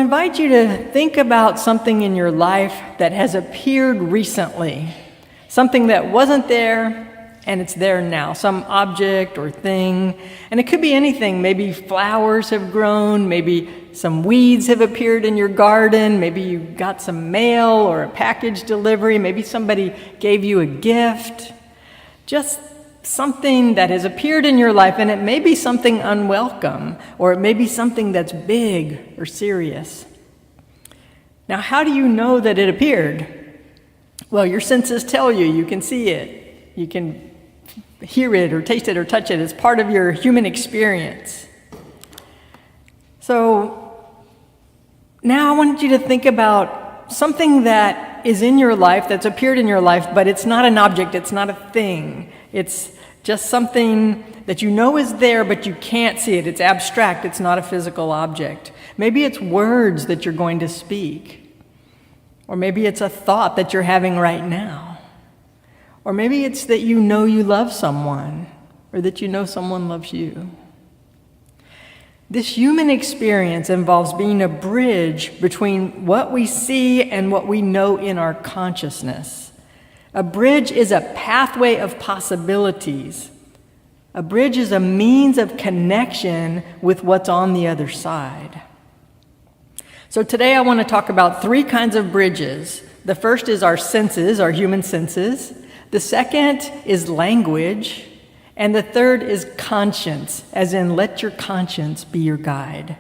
invite you to think about something in your life that has appeared recently, something that wasn't there and it's there now, some object or thing. And it could be anything. Maybe flowers have grown, maybe some weeds have appeared in your garden, maybe you got some mail or a package delivery, maybe somebody gave you a gift. Just something that has appeared in your life, and it may be something unwelcome, or it may be something that's big or serious. Now, how do you know that it appeared? Well, your senses tell you. You can see it. You can hear it or taste it or touch it. It's part of your human experience. So now I want you to think about something that is in your life, that's appeared in your life, but it's not an object, it's not a thing. It's just something that you know is there, but you can't see it. It's abstract, it's not a physical object. Maybe it's words that you're going to speak. Or maybe it's a thought that you're having right now. Or maybe it's that you know you love someone, or that you know someone loves you. This human experience involves being a bridge between what we see and what we know in our consciousness. A bridge is a pathway of possibilities. A bridge is a means of connection with what's on the other side. So today I want to talk about three kinds of bridges. The first is our senses, our human senses. The second is language. And the third is conscience, as in let your conscience be your guide.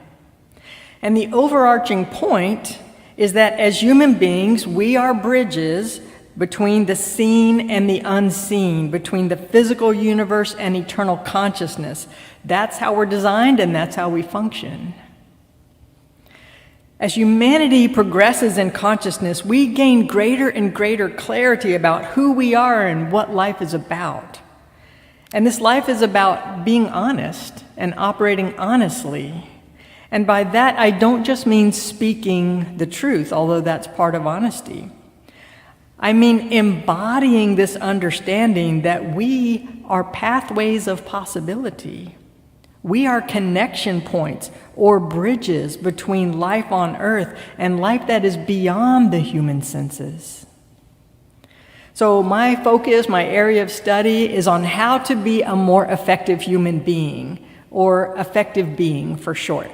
And the overarching point is that as human beings, we are bridges between the seen and the unseen, between the physical universe and eternal consciousness. That's how we're designed, and that's how we function. As humanity progresses in consciousness, we gain greater and greater clarity about who we are and what life is about. And this life is about being honest and operating honestly. And by that, I don't just mean speaking the truth, although that's part of honesty. I mean embodying this understanding that we are pathways of possibility. We are connection points or bridges between life on earth and life that is beyond the human senses. So my focus, my area of study is on how to be a more effective human being, or effective being for short.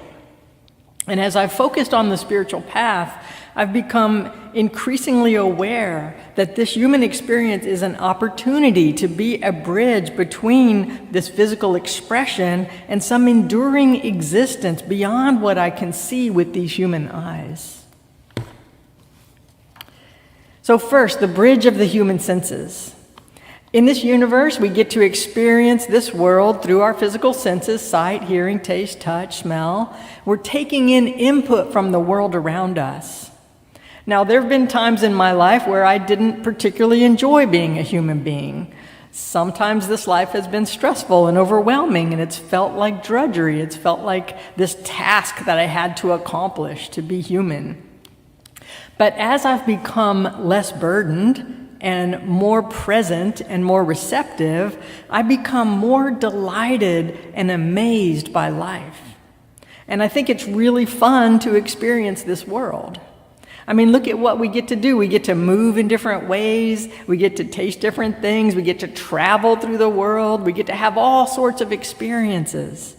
And as I've focused on the spiritual path, I've become increasingly aware that this human experience is an opportunity to be a bridge between this physical expression and some enduring existence beyond what I can see with these human eyes. So first, the bridge of the human senses. In this universe, we get to experience this world through our physical senses: sight, hearing, taste, touch, smell. We're taking in input from the world around us. Now, there have been times in my life where I didn't particularly enjoy being a human being. Sometimes this life has been stressful and overwhelming, and it's felt like drudgery. It's felt like this task that I had to accomplish to be human. But as I've become less burdened and more present and more receptive, I become more delighted and amazed by life. And I think it's really fun to experience this world. I mean, look at what we get to do. We get to move in different ways. We get to taste different things. We get to travel through the world. We get to have all sorts of experiences.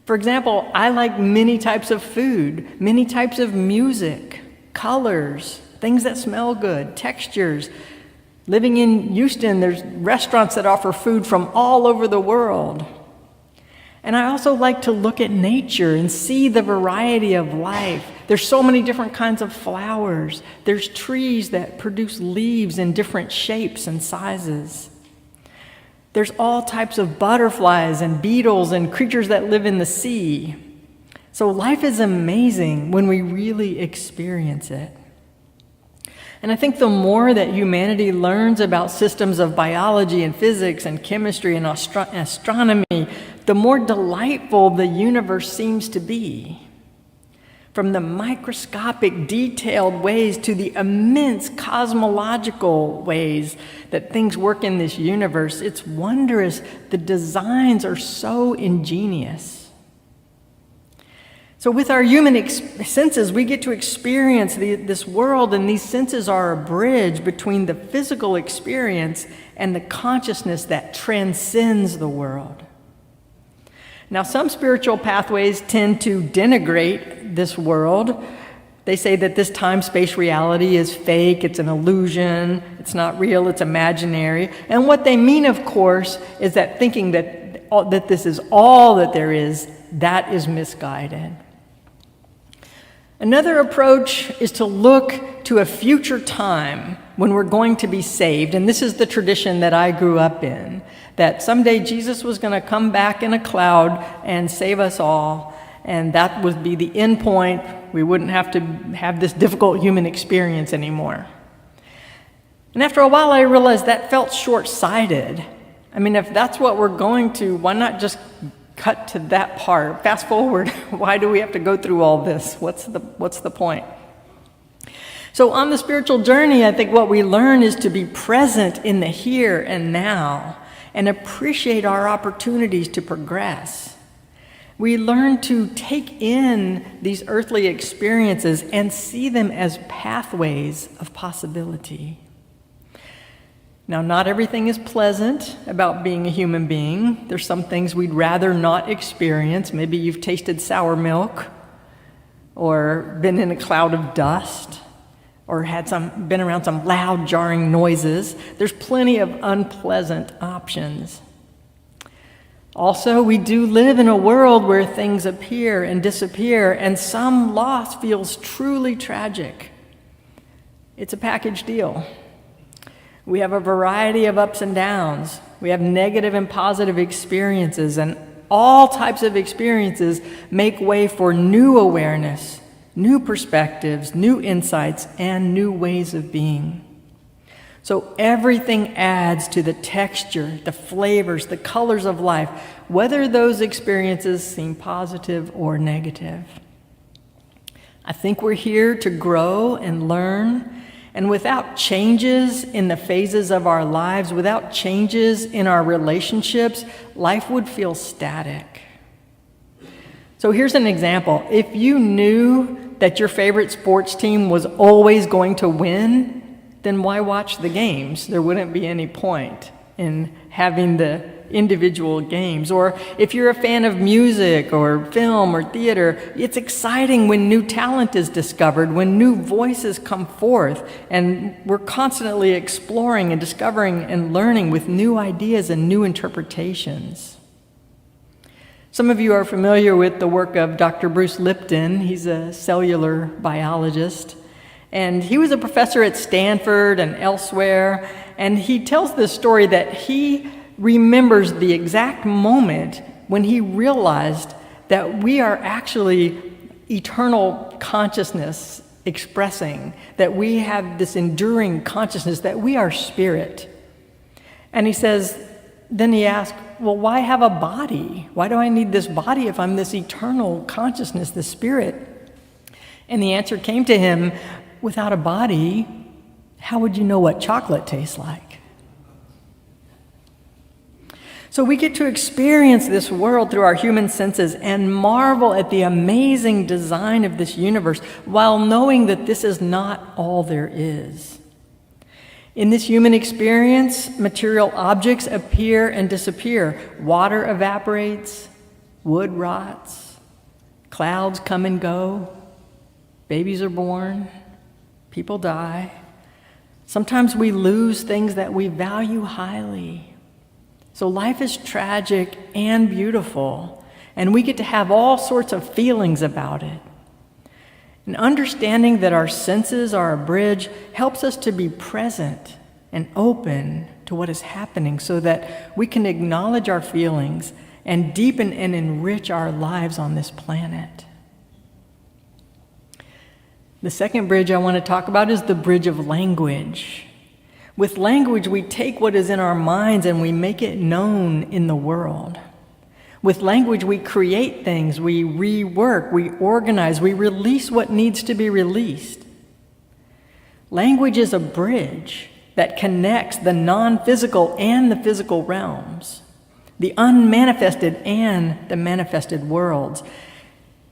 For example, I like many types of food, many types of music, colors, things that smell good, textures. Living in Houston, there's restaurants that offer food from all over the world. And I also like to look at nature and see the variety of life. There's so many different kinds of flowers. There's trees that produce leaves in different shapes and sizes. There's all types of butterflies and beetles and creatures that live in the sea. So life is amazing when we really experience it. And I think the more that humanity learns about systems of biology and physics and chemistry and astronomy, the more delightful the universe seems to be. From the microscopic, detailed ways to the immense cosmological ways that things work in this universe, it's wondrous. The designs are so ingenious. So with our human senses, we get to experience this world, and these senses are a bridge between the physical experience and the consciousness that transcends the world. Now, some spiritual pathways tend to denigrate this world. They say that this time-space reality is fake, it's an illusion, it's not real, it's imaginary. And what they mean, of course, is that thinking that this is all that there is, that is misguided. Another approach is to look to a future time when we're going to be saved, and this is the tradition that I grew up in, that someday Jesus was going to come back in a cloud and save us all, and that would be the end point. We wouldn't have to have this difficult human experience anymore. And after a while, I realized that felt short-sighted. I mean, if that's what we're going to, why not just cut to that part? Fast forward. Why do we have to go through all this? What's the point? So on the spiritual journey, I think what we learn is to be present in the here and now and appreciate our opportunities to progress. We learn to take in these earthly experiences and see them as pathways of possibility. Now, not everything is pleasant about being a human being. There's some things we'd rather not experience. Maybe you've tasted sour milk or been in a cloud of dust or been around some loud, jarring noises. There's plenty of unpleasant options. Also, we do live in a world where things appear and disappear, and some loss feels truly tragic. It's a package deal. We have a variety of ups and downs. We have negative and positive experiences, and all types of experiences make way for new awareness, new perspectives, new insights, and new ways of being. So everything adds to the texture, the flavors, the colors of life, whether those experiences seem positive or negative. I think we're here to grow and learn, and without changes in the phases of our lives, without changes in our relationships, life would feel static. So here's an example. If you knew that your favorite sports team was always going to win, then why watch the games? There wouldn't be any point in having the individual games. Or if you're a fan of music or film or theater, it's exciting when new talent is discovered, when new voices come forth, and we're constantly exploring and discovering and learning with new ideas and new interpretations. Some of you are familiar with the work of Dr. Bruce Lipton. He's a cellular biologist. And he was a professor at Stanford and elsewhere, and he tells this story that he remembers the exact moment when he realized that we are actually eternal consciousness expressing, that we have this enduring consciousness, that we are spirit. And he says, then he asked, well, why have a body? Why do I need this body if I'm this eternal consciousness, this spirit? And the answer came to him, without a body, how would you know what chocolate tastes like? So we get to experience this world through our human senses and marvel at the amazing design of this universe while knowing that this is not all there is. In this human experience, material objects appear and disappear. Water evaporates, wood rots, clouds come and go, babies are born, people die. Sometimes we lose things that we value highly. So life is tragic and beautiful, and we get to have all sorts of feelings about it. And understanding that our senses are a bridge helps us to be present and open to what is happening so that we can acknowledge our feelings and deepen and enrich our lives on this planet. The second bridge I want to talk about is the bridge of language. With language, we take what is in our minds and we make it known in the world. With language, we create things, we rework, we organize, we release what needs to be released. Language is a bridge that connects the non-physical and the physical realms, the unmanifested and the manifested worlds.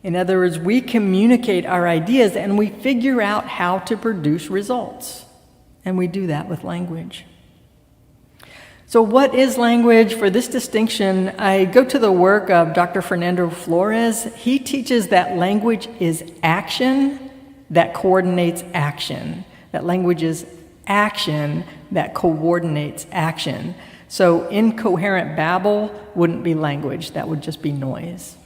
In other words, we communicate our ideas and we figure out how to produce results. And we do that with language. So what is language? For this distinction, I go to the work of Dr. Fernando Flores. He teaches that language is action that coordinates action. That language is action that coordinates action. So incoherent babble wouldn't be language, that would just be noise.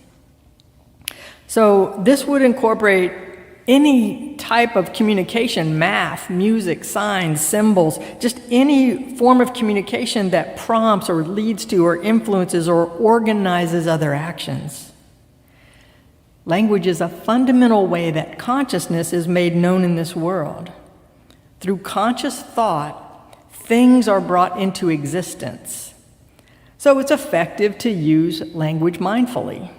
So this would incorporate any type of communication, math, music, signs, symbols, just any form of communication that prompts or leads to or influences or organizes other actions. Language is a fundamental way that consciousness is made known in this world. Through conscious thought, things are brought into existence. So it's effective to use language mindfully.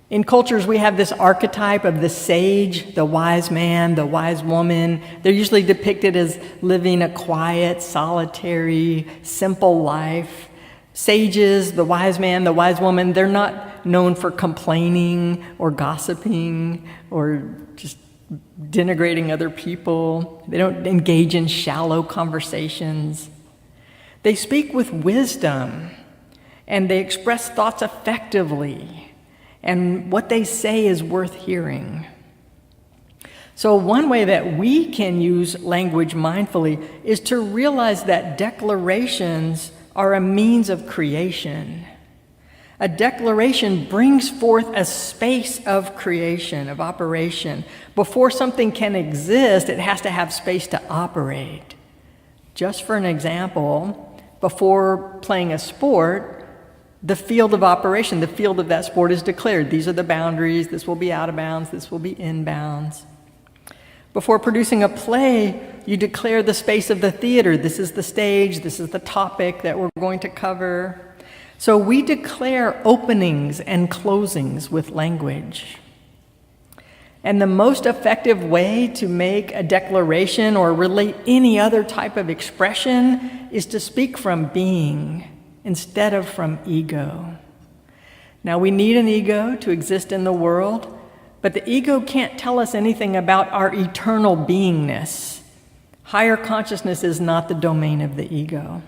In cultures, we have this archetype of the sage, the wise man, the wise woman. They're usually depicted as living a quiet, solitary, simple life. Sages, the wise man, the wise woman, they're not known for complaining or gossiping or just denigrating other people. They don't engage in shallow conversations. They speak with wisdom, and they express thoughts effectively. And what they say is worth hearing. So one way that we can use language mindfully is to realize that declarations are a means of creation. A declaration brings forth a space of creation, of operation. Before something can exist, it has to have space to operate. Just for an example, before playing a sport, the field of operation, the field of that sport is declared. These are the boundaries. This will be out of bounds. This will be in bounds. Before producing a play, you declare the space of the theater. This is the stage. This is the topic that we're going to cover. So we declare openings and closings with language. And the most effective way to make a declaration or relate any other type of expression is to speak from being instead of from ego. Now, we need an ego to exist in the world, but the ego can't tell us anything about our eternal beingness. Higher consciousness is not the domain of the ego.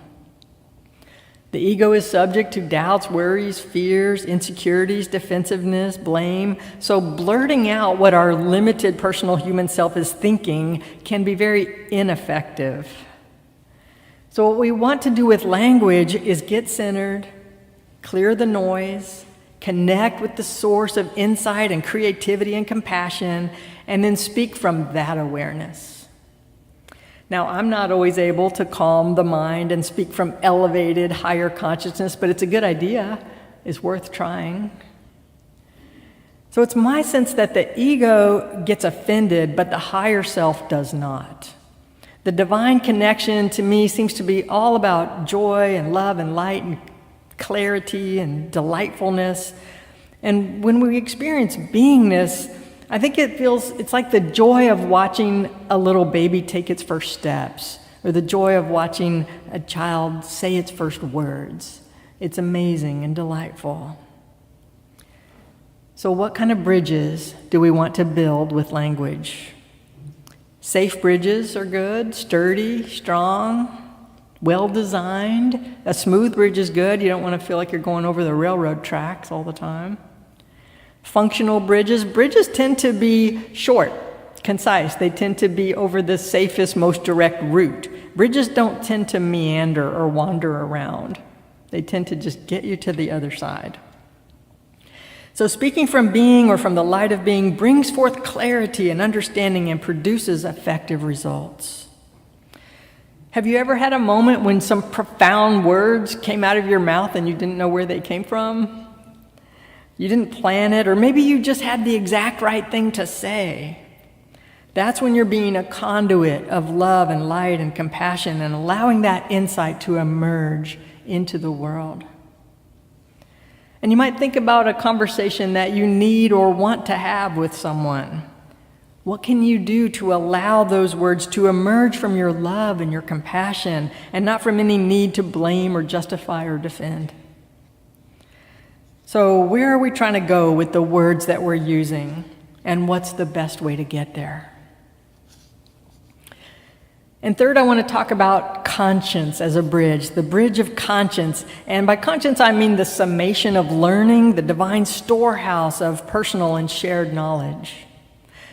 The ego is subject to doubts, worries, fears, insecurities, defensiveness, blame. So blurting out what our limited personal human self is thinking can be very ineffective. So what we want to do with language is get centered, clear the noise, connect with the source of insight and creativity and compassion, and then speak from that awareness. Now, I'm not always able to calm the mind and speak from elevated, higher consciousness, but it's a good idea. It's worth trying. So it's my sense that the ego gets offended, but the higher self does not. The divine connection to me seems to be all about joy and love and light and clarity and delightfulness. And when we experience beingness, I think it's like the joy of watching a little baby take its first steps, or the joy of watching a child say its first words. It's amazing and delightful. So what kind of bridges do we want to build with language? Safe bridges are good, sturdy, strong, well-designed. A smooth bridge is good. You don't want to feel like you're going over the railroad tracks all the time. Functional bridges tend to be short, concise. They tend to be over the safest, most direct route. Bridges don't tend to meander or wander around. They tend to just get you to the other side. So speaking from being or from the light of being brings forth clarity and understanding and produces effective results. Have you ever had a moment when some profound words came out of your mouth and you didn't know where they came from? You didn't plan it, or maybe you just had the exact right thing to say. That's when you're being a conduit of love and light and compassion and allowing that insight to emerge into the world. And you might think about a conversation that you need or want to have with someone. What can you do to allow those words to emerge from your love and your compassion and not from any need to blame or justify or defend? So where are we trying to go with the words that we're using, and what's the best way to get there? And third, I want to talk about conscience as a bridge, the bridge of conscience. And by conscience, I mean the summation of learning, the divine storehouse of personal and shared knowledge.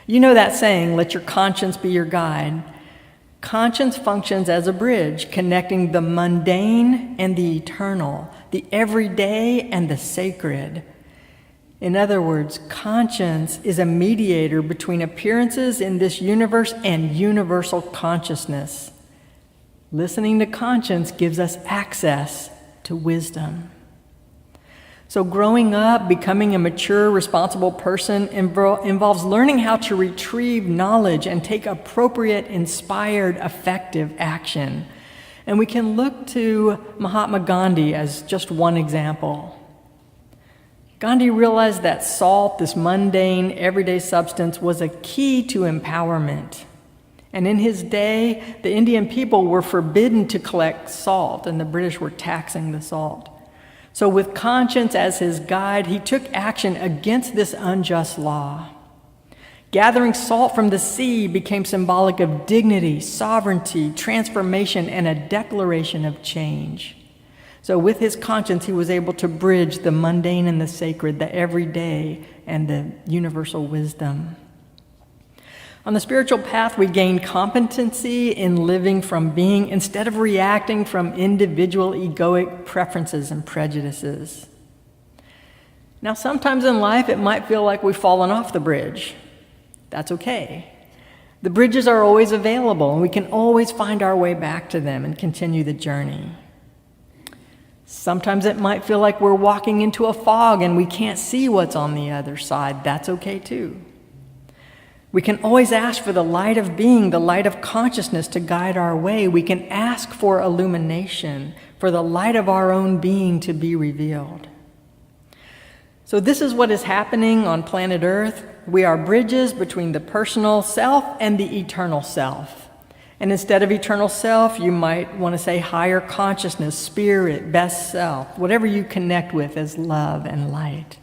You know that saying, let your conscience be your guide. Conscience functions as a bridge, connecting the mundane and the eternal, the everyday and the sacred. In other words, conscience is a mediator between appearances in this universe and universal consciousness. Listening to conscience gives us access to wisdom. So growing up, becoming a mature, responsible person involves learning how to retrieve knowledge and take appropriate, inspired, effective action. And we can look to Mahatma Gandhi as just one example. Gandhi realized that salt, this mundane, everyday substance, was a key to empowerment. And in his day, the Indian people were forbidden to collect salt, and the British were taxing the salt. So with conscience as his guide, he took action against this unjust law. Gathering salt from the sea became symbolic of dignity, sovereignty, transformation, and a declaration of change. So with his conscience, he was able to bridge the mundane and the sacred, the everyday and the universal wisdom. On the spiritual path, we gain competency in living from being instead of reacting from individual egoic preferences and prejudices. Now, sometimes in life, it might feel like we've fallen off the bridge. That's okay. The bridges are always available, and we can always find our way back to them and continue the journey. Sometimes it might feel like we're walking into a fog and we can't see what's on the other side. That's okay too. We can always ask for the light of being, the light of consciousness to guide our way. We can ask for illumination, for the light of our own being to be revealed. So this is what is happening on planet Earth. We are bridges between the personal self and the eternal self. And instead of eternal self, you might want to say higher consciousness, spirit, best self, whatever you connect with as love and light.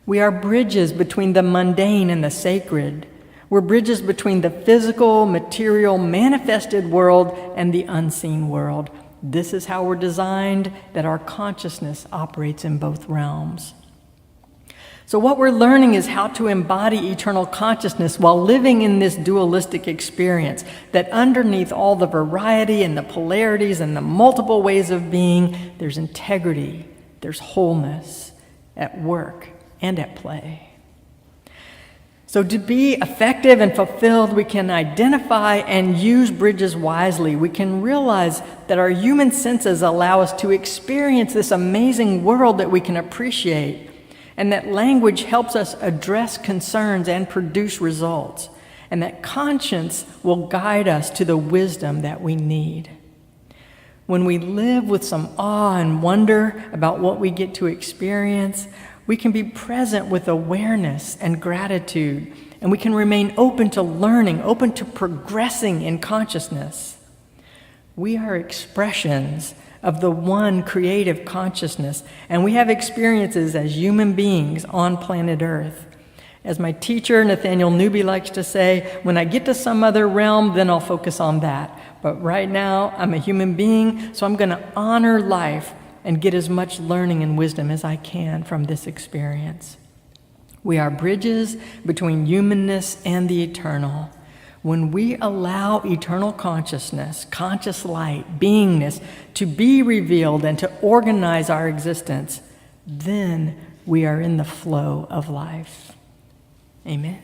We are bridges between the mundane and the sacred. We're bridges between the physical, material, manifested world and the unseen world. This is how we're designed, that our consciousness operates in both realms. So what we're learning is how to embody eternal consciousness while living in this dualistic experience, that underneath all the variety and the polarities and the multiple ways of being, there's integrity, there's wholeness at work and at play. So to be effective and fulfilled, we can identify and use bridges wisely. We can realize that our human senses allow us to experience this amazing world that we can appreciate, and that language helps us address concerns and produce results, and that conscience will guide us to the wisdom that we need. When we live with some awe and wonder about what we get to experience, we can be present with awareness and gratitude, and we can remain open to learning, open to progressing in consciousness. We are expressions of the one creative consciousness, and we have experiences as human beings on planet Earth. As my teacher, Nathaniel Newby, likes to say, when I get to some other realm, then I'll focus on that. But right now, I'm a human being, so I'm going to honor life and get as much learning and wisdom as I can from this experience. We are bridges between humanness and the eternal. When we allow eternal consciousness, conscious light, beingness to be revealed and to organize our existence, then we are in the flow of life. Amen.